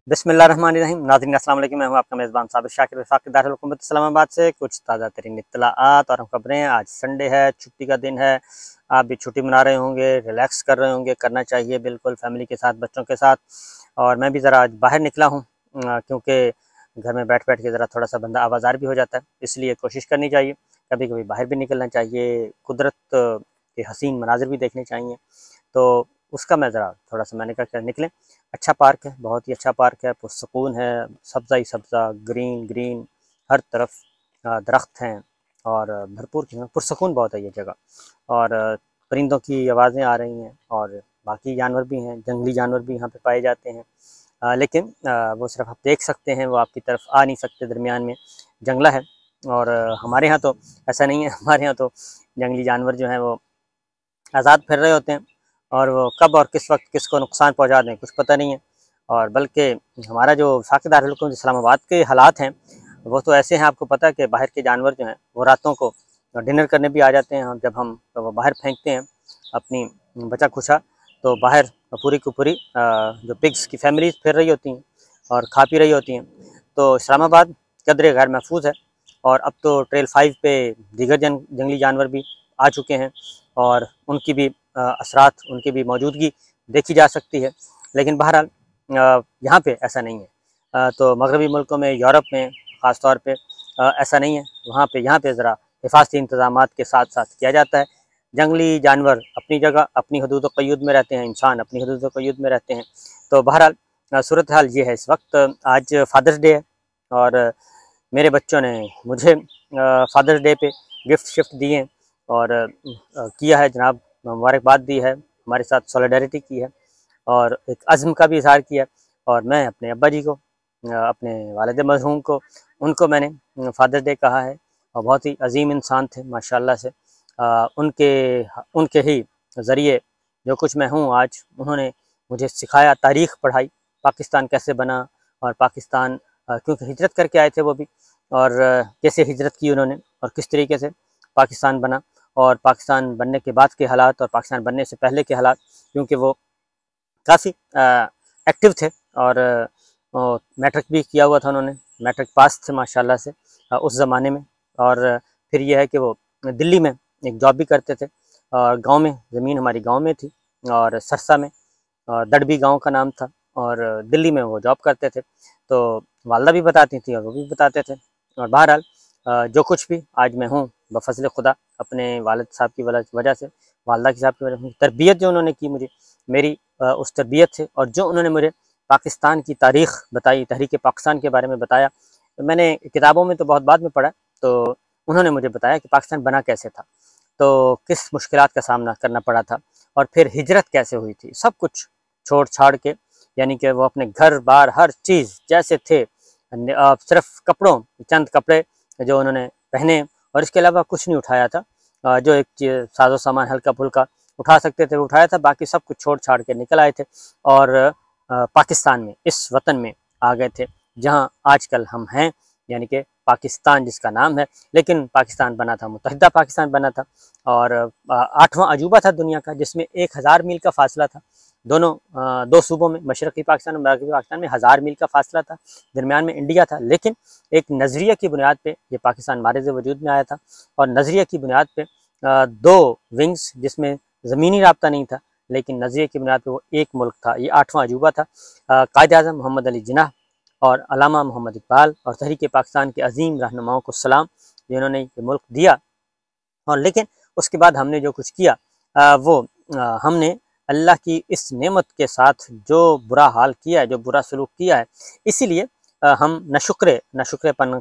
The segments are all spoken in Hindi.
बिस्मिल्लाहिर्रहमानिर्रहीम। नाज़रीन अस्सलाम वालेकुम। मैं हूं आपका मेज़बान साबिर शाकिर वफाक दारुल हुकूमत इस्लामाबाद से। कुछ ताज़ा तरीन इत्तलाआत और खबरें। आज संडे है, छुट्टी का दिन है। आप भी छुट्टी मना रहे होंगे, रिलैक्स कर रहे होंगे, करना चाहिए बिल्कुल फैमिली के साथ, बच्चों के साथ। और मैं भी ज़रा आज बाहर निकला हूँ क्योंकि घर में बैठ बैठ के ज़रा थोड़ा सा बंदा आवाज़ार भी हो जाता है, इसलिए कोशिश करनी चाहिए कभी कभी बाहर भी निकलना चाहिए, कुदरत के हसीन मनाजिर भी देखने चाहिए। तो उसका मैं ज़रा थोड़ा सा मैंने कहा निकलें। अच्छा पार्क है, बहुत ही अच्छा पार्क है, पुरसकून है, सब्ज़ा ही सब्ज़ा, ग्रीन ग्रीन, हर तरफ दरख्त हैं और भरपूर पुरसकून बहुत है ये जगह। और परिंदों की आवाज़ें आ रही हैं और बाकी जानवर भी हैं, जंगली जानवर भी यहाँ पे पाए जाते हैं। लेकिन वो सिर्फ आप देख सकते हैं, वो आपकी तरफ आ नहीं सकते, दरमियान में जंगला है। और हमारे यहाँ तो ऐसा नहीं है, हमारे यहाँ तो जंगली जानवर जो हैं वो आज़ाद फिर रहे होते हैं और वो कब और किस वक्त किसको नुकसान पहुंचा दें कुछ पता नहीं है। और बल्कि हमारा जो वफाक दारुल हुकूमत इस्लामाबाद के हालात हैं वो तो ऐसे हैं, आपको पता है कि बाहर के जानवर जो हैं वो रातों को डिनर करने भी आ जाते हैं। और जब हम तो वो बाहर फेंकते हैं अपनी बचा खुचा, तो बाहर पूरी की पूरी जो पिग्स की फैमिलीज फिर रही होती हैं और खा पी रही होती हैं। तो इस्लामाबाद कदरे गैर महफूज है। और अब तो ट्रेल 5 पे दीगर जंगली जानवर भी आ चुके हैं और उनकी भी असरात, उनकी भी मौजूदगी देखी जा सकती है। लेकिन बहरहाल यहाँ पे ऐसा नहीं है। तो मगरबी मुल्कों में, यूरोप में ख़ास तौर पे ऐसा नहीं है। यहाँ पे ज़रा हिफाजती इंतज़ामात के साथ साथ किया जाता है। जंगली जानवर अपनी जगह, अपनी हदूद व क़यूद में रहते हैं, इंसान अपनी हदूद व क़यूद में रहते हैं। तो बहरहाल सूरत हाल ये है इस वक्त। आज फादर्स डे है और मेरे बच्चों ने मुझे फादर्स डे पे गिफ्ट शिफ्ट दिए और किया है जनाब, मुबारकबाद दी है, हमारे साथ सॉलिडारिटी की है और एक अज़्म का भी इज़हार किया। और मैं अपने अब्बा जी को, अपने वालिद मरहूम को, उनको मैंने फादर्स डे कहा है। और बहुत ही अजीम इंसान थे माशाल्लाह से। उनके ही ज़रिए जो कुछ मैं हूँ आज, उन्होंने मुझे सिखाया, तारीख़ पढ़ाई, पाकिस्तान कैसे बना और पाकिस्तान क्योंकि हिजरत करके आए थे वो भी, और कैसे हिजरत की उन्होंने और किस तरीके से पाकिस्तान बना और पाकिस्तान बनने के बाद के हालात और पाकिस्तान बनने से पहले के हालात, क्योंकि वो काफ़ी एक्टिव थे और मैट्रिक भी किया हुआ था उन्होंने, मैट्रिक पास थे माशाल्लाह से उस ज़माने में। और फिर यह है कि वो दिल्ली में एक जॉब भी करते थे और गांव में, ज़मीन हमारी गांव में थी और सरसा में, दड़बी गांव का नाम था, और दिल्ली में वो जॉब करते थे। तो वालदा भी बताती थी और वो भी बताते थे। और बहरहाल जो कुछ भी आज मैं हूँ बफज़ल खुदा, अपने वालिद साहब की वजह से, वालदा की साहब की वजह से, तरबियत जो उन्होंने की मुझे, मेरी उस तरबियत से, और जो उन्होंने मुझे पाकिस्तान की तारीख़ बताई, तहरीक पाकिस्तान के बारे में बताया। तो मैंने किताबों में तो बहुत बाद में पढ़ा, तो उन्होंने मुझे बताया कि पाकिस्तान बना कैसे था, तो किस मुश्किलात का सामना करना पड़ा था और फिर हिजरत कैसे हुई थी, सब कुछ छोड़ छाड़ के, यानी कि वो अपने घर बार हर चीज़ जैसे थे, सिर्फ कपड़ों, चंद कपड़े जो उन्होंने पहने और इसके अलावा कुछ नहीं उठाया था। जो एक साजो सामान हल्का फुल्का उठा सकते थे वो उठाया था, बाकी सब कुछ छोड़ छाड़ के निकल आए थे और पाकिस्तान में, इस वतन में आ गए थे जहां आजकल हम हैं, यानी कि पाकिस्तान जिसका नाम है। लेकिन पाकिस्तान बना था, मुत्तहिदा पाकिस्तान बना था और 8वां अजूबा था दुनिया का, जिसमें 1000 मील का फासला था दोनों दो सूबों में, मशरक़ी पाकिस्तान और मगरबी पाकिस्तान में 1000 मील का फासला था, दरमियान में इंडिया था। लेकिन एक नज़रिया की बुनियाद पे ये पाकिस्तान मारिज़ वजूद में आया था और नज़रिया की बुनियाद पे 2 विंग्स, जिसमें ज़मीनी राब्ता नहीं था, लेकिन नज़रिए की बुनियाद पे वो एक मुल्क था। ये 8वां अजूबा था। कायद-ए-आज़म मोहम्मद अली जिन्नाह और अल्लामा मोहम्मद इकबाल और तहरीक पाकिस्तान के अजीम रहनुमाओं को सलाम, जिन्होंने ये मुल्क दिया। और लेकिन उसके बाद हमने जो कुछ किया वो हमने अल्लाह की इस नेमत के साथ जो बुरा हाल किया है, जो बुरा सलूक किया है, इसीलिए हम नाशुक्रपन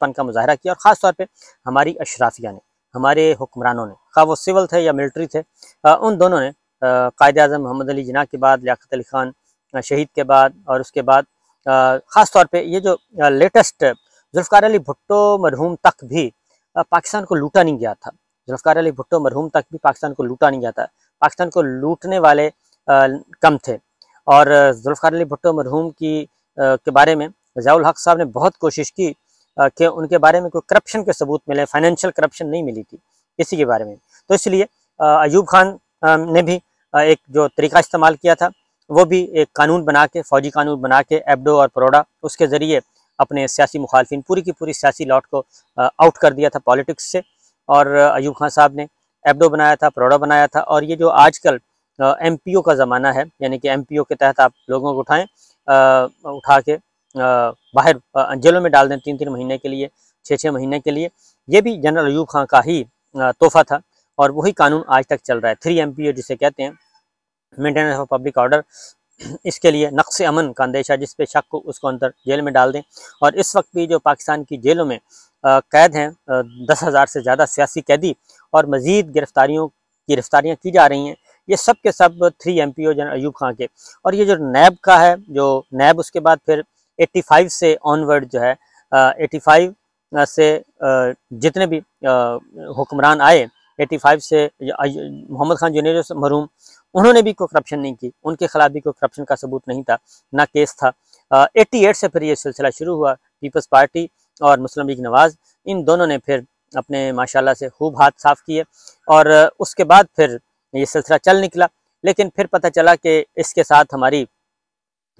का मुजाहरा किया। और ख़ास तौर पे हमारी अशराफिया ने, हमारे हुक्मरानों ने, खा वो सिविल थे या मिलिट्री थे, उन दोनों ने कायद-ए-आज़म मोहम्मद अली जिन्नाह के बाद, लियाकत अली ख़ान शहीद के बाद, और उसके बाद ख़ास तौर पे ये जो लेटेस्ट जुल्फ़िकार अली भुट्टो मरहूम तक भी पाकिस्तान को लूटा नहीं गया था। जुल्फ़िकार अली भुट्टो मरहूम तक भी पाकिस्तान को लूटा नहीं गया था। पाकिस्तान को लूटने वाले कम थे। और जुल्फ़िकार अली भुट्टो मरहूम के बारे में ज़ियाउल हक़ साहब ने बहुत कोशिश की कि उनके बारे में कोई करप्शन के सबूत मिले, फाइनेंशियल करप्शन नहीं मिली थी किसी के बारे में। तो इसलिए अयूब खान ने भी एक जो तरीका इस्तेमाल किया था वो भी एक कानून बना के, फौजी कानून बना के, एबडो और परोड़ा, उसके ज़रिए अपने सियासी मुखालफिन, पूरी की पूरी सियासी लॉट को आउट कर दिया था पॉलिटिक्स से। और अयूब खान साहब ने एबडो बनाया था, परोड़ा बनाया था। और ये जो आजकल MPO का ज़माना है, यानी कि MPO के तहत आप लोगों को उठा के बाहर जेलों में डाल दें 3-3 महीने के लिए, 6-6 महीने के लिए, ये भी जनरल अयूब खान का ही तोहफा था। और वही कानून आज तक चल रहा है। 3 MPO जिसे कहते हैं, मेंटेनेंस ऑफ पब्लिक ऑर्डर, इसके लिए नक्श अमन का अंदेशा, जिस पे शक को उसको अंदर जेल में डाल दें। और इस वक्त भी जो पाकिस्तान की जेलों में कैद हैं 10,000 से ज़्यादा सियासी कैदी, और मज़ीद गिरफ्तारियाँ की जा रही हैं, ये सब के सब 3 MPO जनरल अयूब खान के। और ये जो नैब का है, जो नैब उसके बाद फिर 85 से ऑनवर्ड जो है, 85 से जितने भी हुक्मरान आए, 85 से मोहम्मद खान जूनियर मरहूम, उन्होंने भी कोई करप्शन नहीं की, उनके खिलाफ भी कोई करप्शन का सबूत नहीं था, ना केस था। 88 से फिर ये सिलसिला शुरू हुआ। पीपल्स पार्टी और मुस्लिम लीग नवाज़, इन दोनों ने फिर अपने माशाल्लाह से खूब हाथ साफ किए, और उसके बाद फिर ये सिलसिला चल निकला। लेकिन फिर पता चला कि इसके साथ हमारी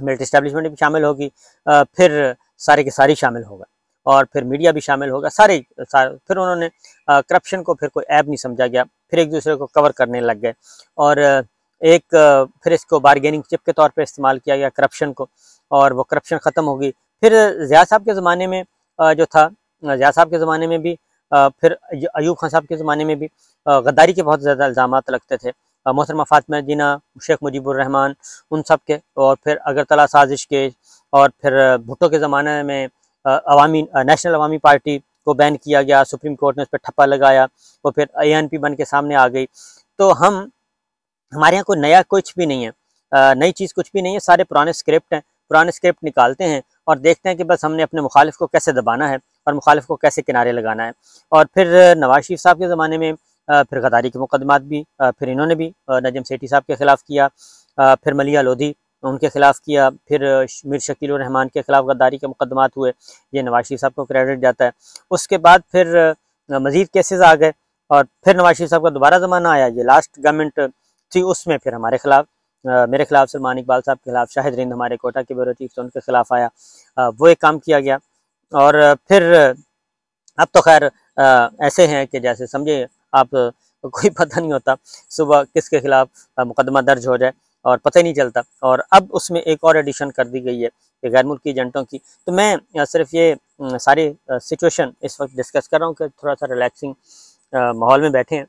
मिलिट्री इस्टेब्लिशमेंट भी शामिल होगी, फिर सारे के सारी शामिल होगा, और फिर मीडिया भी शामिल होगा, सारे फिर उन्होंने करप्शन को फिर कोई ऐब नहीं समझा गया, फिर एक दूसरे को कवर करने लग गए। और फिर इसको बारगेनिंग चिप के तौर पे इस्तेमाल किया गया करप्शन को, और वो करप्शन ख़त्म हो गई। फिर ज़िया साहब के ज़माने में जो था, ज़िया साहब के ज़माने में भी, फिर अयूब खान साहब के ज़माने में भी गद्दारी के बहुत ज़्यादा इल्ज़ामात लगते थे। मोहतरमा फातिमा जिन्ना, शेख मुजीबुर रहमान, उन सब के, और फिर अगरतला साजिश के, और फिर भुट्टो के ज़माने में नेशनल अवामी पार्टी को बैन किया गया, सुप्रीम कोर्ट ने उस पर ठप्पा लगाया, वो फिर ANP बन के सामने आ गई। तो हमारे यहाँ कोई नया कुछ भी नहीं है, नई चीज़ कुछ भी नहीं है, सारे पुराने स्क्रिप्ट हैं। पुराने स्क्रिप्ट निकालते हैं और देखते हैं कि बस हमने अपने मुखालिफ को कैसे दबाना है और मुखालिफ को कैसे किनारे लगाना है। और फिर नवाज शरीफ साहब के ज़माने में फिर गद्दारी के मुकदमात भी फिर इन्होंने भी नजम सेठी साहब के ख़िलाफ़ किया, फिर मलिया लोधी उनके ख़िलाफ़ किया, फिर मीर शकील उर रहमान के ख़िलाफ़ गद्दारी के मुकदमात हुए, ये नवाज शरीफ साहब को क्रेडिट जाता है। उसके बाद फिर मज़ीद केसेस आ गए, और फिर नवाज शरीफ साहब का दोबारा ज़माना आया, ये लास्ट गवर्नमेंट थी, उसमें फिर हमारे खिलाफ, मेरे खिलाफ, सलमान इकबाल साहब के खिलाफ, शाहिद रिंद हमारे कोटा के ब्यूरो चीफ, उनके खिलाफ आया, वो एक काम किया गया। और फिर अब तो खैर ऐसे हैं कि जैसे समझे आप, कोई पता नहीं होता सुबह किसके खिलाफ मुकदमा दर्ज हो जाए और पता ही नहीं चलता। और अब उसमें एक और एडिशन कर दी गई है कि गैर मुल्की एजेंटों की। तो मैं सिर्फ ये सारी सिचुएशन इस वक्त डिस्कस कर रहा हूँ कि थोड़ा सा रिलैक्सिंग माहौल में बैठे हैं।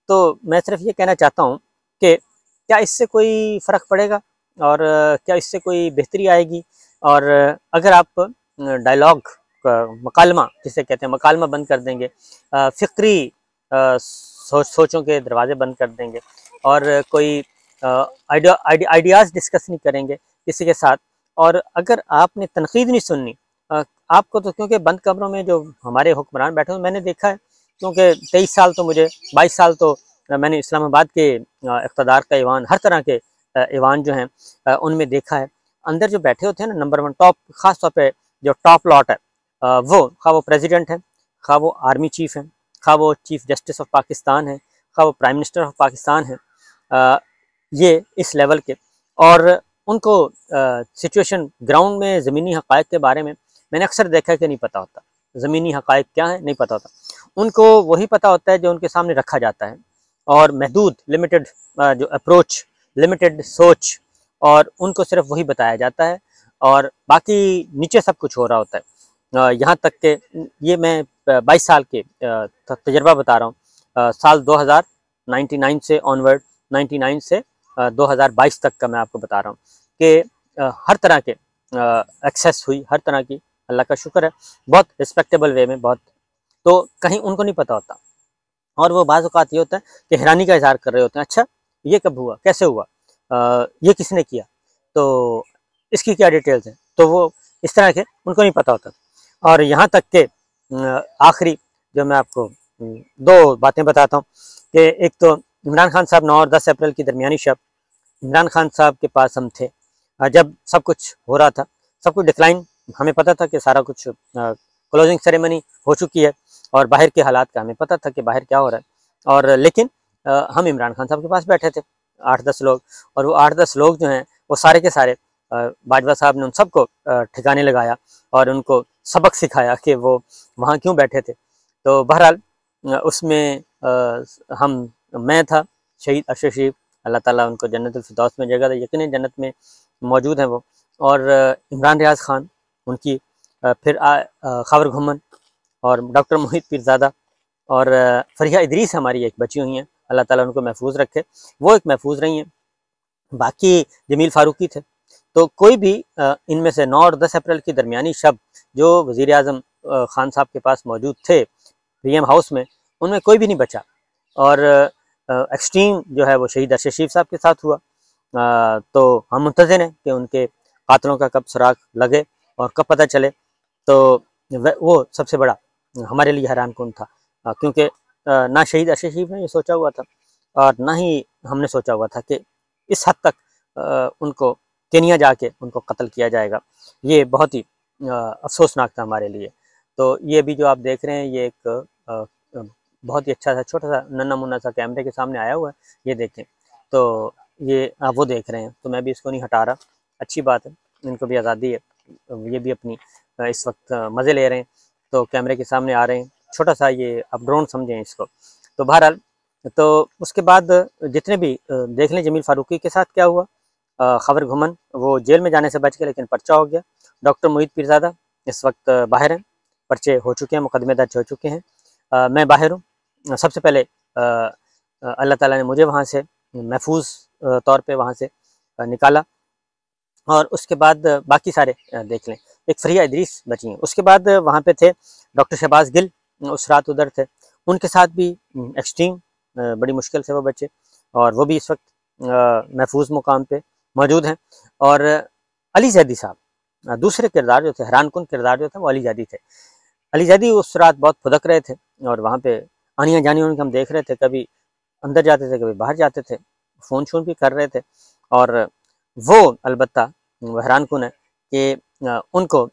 तो मैं सिर्फ ये कहना चाहता हूँ कि क्या इससे कोई फ़र्क पड़ेगा, और क्या इससे कोई बेहतरी आएगी। और अगर आप डायलॉग, मकालमा जिसे कहते हैं, मकालमा बंद कर देंगे, फ़िक्री सोचों के दरवाजे बंद कर देंगे, और कोई आइडियाज़ डिस्कस नहीं करेंगे किसी के साथ, और अगर आपने तनकीद नहीं सुननी, आपको तो, क्योंकि बंद कमरों में जो हमारे हुक्मरान बैठे हैं मैंने देखा है, क्योंकि 23 साल तो मुझे, 22 साल तो मैंने इस्लामाबाद के इक़्तिदार का ईवान, हर तरह के ईवान जो हैं उनमें देखा है। अंदर जो बैठे होते हैं ना, नंबर 1 टॉप, ख़ास तौर पे जो टॉप लॉट है, वो खा वो प्रेसिडेंट है, खा वो आर्मी चीफ है, खा वो चीफ जस्टिस ऑफ पाकिस्तान है, खा वो प्राइम मिनिस्टर ऑफ पाकिस्तान है, ये इस लेवल के। और उनको सिचुएशन ग्राउंड में ज़मीनी हक़ाइक़ के बारे में मैंने अक्सर देखा है कि नहीं पता होता, ज़मीनी हक़ाइक़ क्या है नहीं पता होता। उनको वही पता होता है जो उनके सामने रखा जाता है, और महदूद, लिमिटेड जो अप्रोच, लिमिटेड सोच, और उनको सिर्फ वही बताया जाता है, और बाकी नीचे सब कुछ हो रहा होता है। यहाँ तक कि ये मैं 22 साल के तजर्बा बता रहा हूँ, साल 2099 से ऑनवर्ड, 99 से 2022 तक का मैं आपको बता रहा हूँ कि हर तरह के एक्सेस हुई, हर तरह की, अल्लाह का शुक्र है, बहुत रिस्पेक्टेबल वे में, बहुत। तो कहीं उनको नहीं पता होता, और वो बाज़ औक़ात ये होता है कि हैरानी का इज़हार कर रहे होते हैं, अच्छा ये कब हुआ, कैसे हुआ, ये किसने किया, तो इसकी क्या डिटेल्स हैं, तो वो इस तरह के उनको नहीं पता होता। और यहाँ तक के आखिरी जो मैं आपको 2 बातें बताता हूँ कि एक तो इमरान खान साहब 9 और 10 अप्रैल की दरमियानी शब, इमरान खान साहब के पास हम थे जब सब कुछ हो रहा था, सब कुछ डिक्लाइन, हमें पता था कि सारा कुछ क्लोजिंग सेरेमनी हो चुकी है, और बाहर के हालात का हमें पता था कि बाहर क्या हो रहा है। और लेकिन हम इमरान खान साहब के पास बैठे थे 8-10 लोग, और वो 8-10 लोग जो हैं वो सारे के सारे बाजवा साहब ने उन सबको ठिकाने लगाया और उनको सबक सिखाया कि वो वहाँ क्यों बैठे थे। तो बहरहाल उसमें मैं था, शहीद अशरफ शरीफ, अल्लाह ताला उनको जन्नतुल फिरदौस में जगह दे, यकीनन जन्नत में मौजूद हैं वो। और इमरान रियाज खान उनकी, फिर खबर घुमन और डॉक्टर मोहित पीरज़ादा और फरिया इदरीस हमारी एक बची हुई हैं, अल्लाह ताला उनको महफूज रखे, वो एक महफूज रही हैं। बाकी जमील फारूकी थे। तो कोई भी इनमें से 9 और 10 अप्रैल की दरमियानी शब जो वज़ीर आज़म खान साहब के पास मौजूद थे पीएम हाउस में, उनमें कोई भी नहीं बचा। और एक्सट्रीम जो है वो शहीद अरशद शरीफ साहब के साथ हुआ। तो हम मुंतज़िर हैं कि उनके कातलों का कब सुराग लगे और कब पता चले। तो वो सबसे बड़ा हमारे लिए हैरान कुन था, क्योंकि ना शहीद अरशद शरीफ ने ये सोचा हुआ था और ना ही हमने सोचा हुआ था कि इस हद तक उनको केनिया जाके उनको कत्ल किया जाएगा। ये बहुत ही अफसोसनाक था हमारे लिए। तो ये भी जो आप देख रहे हैं, ये एक बहुत ही अच्छा सा छोटा सा नन्ना मुन्ना सा कैमरे के सामने आया हुआ है, ये देखें। तो ये आप वो देख रहे हैं, तो मैं भी इसको नहीं हटा रहा, अच्छी बात है, इनको भी आज़ादी है, ये भी अपनी इस वक्त मज़े ले रहे हैं, तो कैमरे के सामने आ रहे हैं। छोटा सा ये आप ड्रोन समझें इसको। तो बहरहाल, तो उसके बाद जितने भी देख लें जमील फारूकी के साथ क्या हुआ। खबर घुमन वो जेल में जाने से बच गए, लेकिन पर्चा हो गया। डॉक्टर मोहित पीरज़ादा इस वक्त बाहर हैं, पर्चे हो चुके हैं, मुकदमे दर्ज हो चुके हैं। मैं बाहर हूँ। सबसे पहले अल्लाह ताला ने मुझे वहाँ से महफूज तौर पे वहाँ से निकाला, और उसके बाद बाकी सारे देख लें। एक फरिया इदरीस बची हैं। उसके बाद वहाँ पे थे डॉक्टर शहबाज गिल, उस रात उधर थे, उनके साथ भी एक्सट्रीम बड़ी मुश्किल से वो बचे, और वो भी इस वक्त महफूज मुकाम पे मौजूद हैं। और अली जैदी साहब दूसरे किरदार जो थे, हैरान कुन किरदार जो था, वो अली जैदी थे। अली जैदी उस रात बहुत फुदक रहे थे, और वहाँ पे आनियाँ जानियाँ उनकी हम देख रहे थे, कभी अंदर जाते थे, कभी बाहर जाते थे, फ़ोन शोन भी कर रहे थे। और वो अलबत्ता हैरान कुन है कि उनको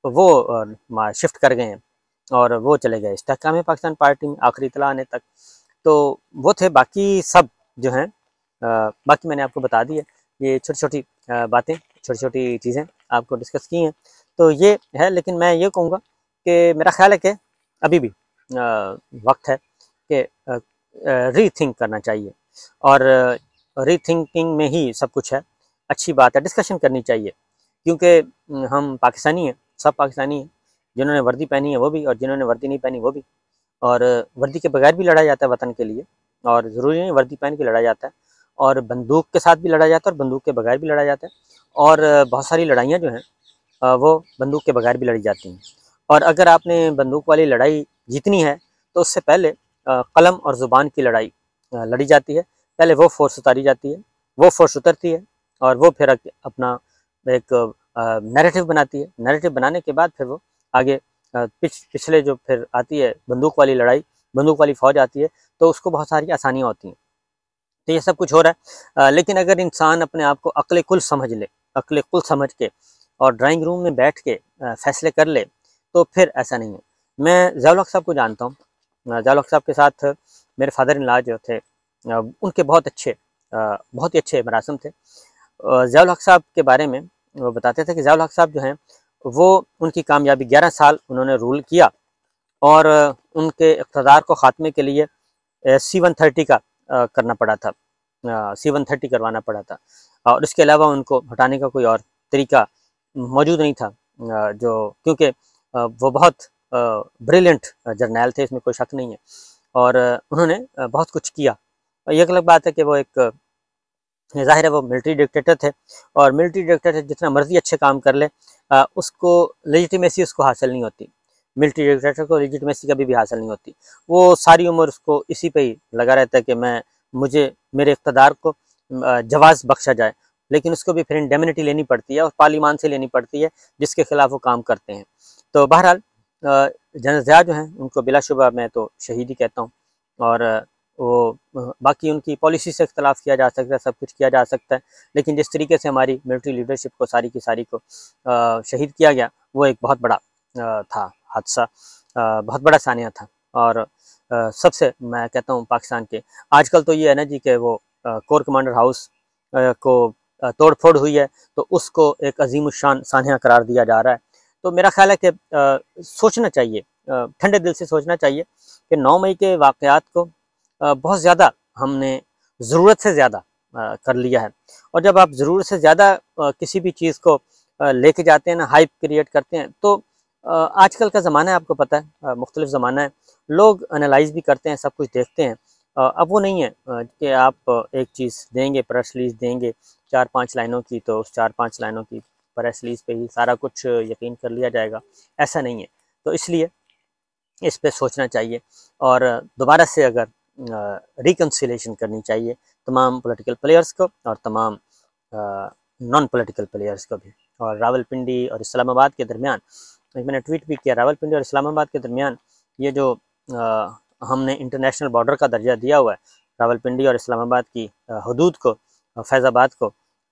वो शिफ्ट कर गए हैं, और वो चले गए इस्तेहकाम पाकिस्तान पार्टी में आखिरी इत्तला आने तक। तो वो थे। बाकी सब जो हैं, बाकी मैंने आपको बता दी है, ये छोटी छोटी बातें, छोटी छोटी चीज़ें आपको डिस्कस की हैं। तो ये है, लेकिन मैं ये कहूँगा कि मेरा ख्याल है कि अभी भी वक्त है कि रीथिंक करना चाहिए, और रीथिंकिंग में ही सब कुछ है। अच्छी बात है, डिस्कशन करनी चाहिए, क्योंकि हम पाकिस्तानी हैं, सब पाकिस्तानी हैं, जिन्होंने वर्दी पहनी है वो भी, और जिन्होंने वर्दी नहीं पहनी वो भी। और वर्दी के बगैर भी लड़ा जाता है वतन के लिए, और ज़रूरी नहीं वर्दी पहन के लड़ा जाता है, और बंदूक के साथ भी लड़ा जाता है, और बंदूक के बगैर भी लड़ा जाता है। और बहुत सारी लड़ाइयाँ जो हैं वो बंदूक के बगैर भी लड़ी जाती हैं। और अगर आपने बंदूक वाली लड़ाई जीतनी है, तो उससे पहले कलम और ज़ुबान की लड़ाई लड़ी जाती है। पहले वो फोर्स उतारी जाती है, वो फोर्स उतरती है, और वो फिर अपना एक नैरेटिव बनाती है। नैरेटिव बनाने के बाद फिर वो आगे पिछले जो फिर आती है बंदूक वाली लड़ाई, बंदूक वाली फ़ौज आती है, तो उसको बहुत सारी आसानियाँ होती हैं। तो ये सब कुछ हो रहा है। लेकिन अगर इंसान अपने आप को अक्ल कुल समझ ले, अक्ल कुल समझ के, और ड्राइंग रूम में बैठ के फैसले कर ले, तो फिर ऐसा नहीं है। मैं ज़ियाउल हक़ साहब को जानता हूँ। ज़ियाउल हक़ साहब के साथ मेरे फादर इन लॉ जो थे, उनके बहुत ही अच्छे मरासम थे। ज़ियाउल हक़ साहब के बारे में वो बताते थे कि ज़ियाउल हक़ साहब जो हैं, वो उनकी कामयाबी 11 साल उन्होंने रूल किया, और उनके इक़्तिदार को ख़ात्मे के लिए C-130 का करना पड़ा था, C-130 करवाना पड़ा था, और इसके अलावा उनको हटाने का कोई और तरीका मौजूद नहीं था, जो क्योंकि वो बहुत ब्रिलियंट जर्नैल थे, इसमें कोई शक नहीं है, और उन्होंने बहुत कुछ किया। ये एक अलग बात है कि वो एक ज़ाहिर है वो मिलिट्री डिक्टेटर थे, और मिलिट्री डिक्टेटर जितना मर्जी अच्छे काम कर ले, उसको लेजिटिमेसी उसको हासिल नहीं होती। मिलिट्री डिक्टेटर को लेजिटिमेसी कभी भी हासिल नहीं होती। वो सारी उम्र उसको इसी पे ही लगा रहता है कि मुझे मेरे इक़्तिदार को जवाज़ बख्शा जाए, लेकिन उसको भी फिर इंडेमनिटी लेनी पड़ती है, और पार्लियामान से लेनी पड़ती है, जिसके खिलाफ वो काम करते हैं। तो बहरहाल जनरल ज़िया जो हैं, उनको बिलाशुबा मैं तो शहीद ही कहता हूँ। और वो बाकी उनकी पॉलिसी से इख्तलाफ किया जा सकता है, सब कुछ किया जा सकता है, लेकिन जिस तरीके से हमारी मिलिट्री लीडरशिप को सारी की सारी को शहीद किया गया, वो एक बहुत बड़ा था हादसा, बहुत बड़ा सानिया था। और सबसे मैं कहता हूँ पाकिस्तान के आजकल तो ये है ना जी कि वो कोर कमांडर हाउस को तोड़ फोड़ हुई है तो उसको एक अजीमुशान सान्या करार दिया जा रहा है। तो मेरा ख्याल है कि सोचना चाहिए, ठंडे दिल से सोचना चाहिए कि 9 मई के वाक़यात को बहुत ज़्यादा हमने ज़रूरत से ज़्यादा कर लिया है। और जब आप ज़रूरत से ज़्यादा किसी भी चीज़ को लेके जाते हैं ना, हाइप क्रिएट करते हैं, तो आजकल का ज़माना है, आपको पता है, मुख्तलिफ ज़माना है, लोग एनालाइज़ भी करते हैं, सब कुछ देखते हैं। अब वो नहीं है कि आप एक चीज़ देंगे, प्रेस रिलीज़ देंगे 4-5 लाइनों की, तो उस 4-5 लाइनों की प्रेस रिलीज़ पे ही सारा कुछ यकीन कर लिया जाएगा, ऐसा नहीं है। तो इसलिए इस पे सोचना चाहिए और दोबारा से अगर रिकन्सिलेशन करनी चाहिए तमाम पॉलिटिकल प्लेयर्स को और तमाम नॉन पॉलिटिकल प्लेयर्स को भी। और रावलपिंडी और इस्लामाबाद के दरमियान, मैंने ट्वीट भी किया, रावलपिंडी और इस्लामाबाद के दरमियान ये जो हमने इंटरनेशनल बॉर्डर का दर्जा दिया हुआ है रावलपिंडी और इस्लामाबाद की हदूद को, फैज़ाबाद को,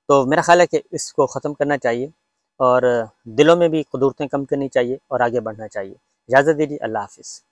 तो मेरा ख्याल है कि इसको ख़त्म करना चाहिए और दिलों में भी कुदूरतें कम करनी चाहिए और आगे बढ़ना चाहिए। इजाज़त दीजिए, अल्लाह हाफ़िज़।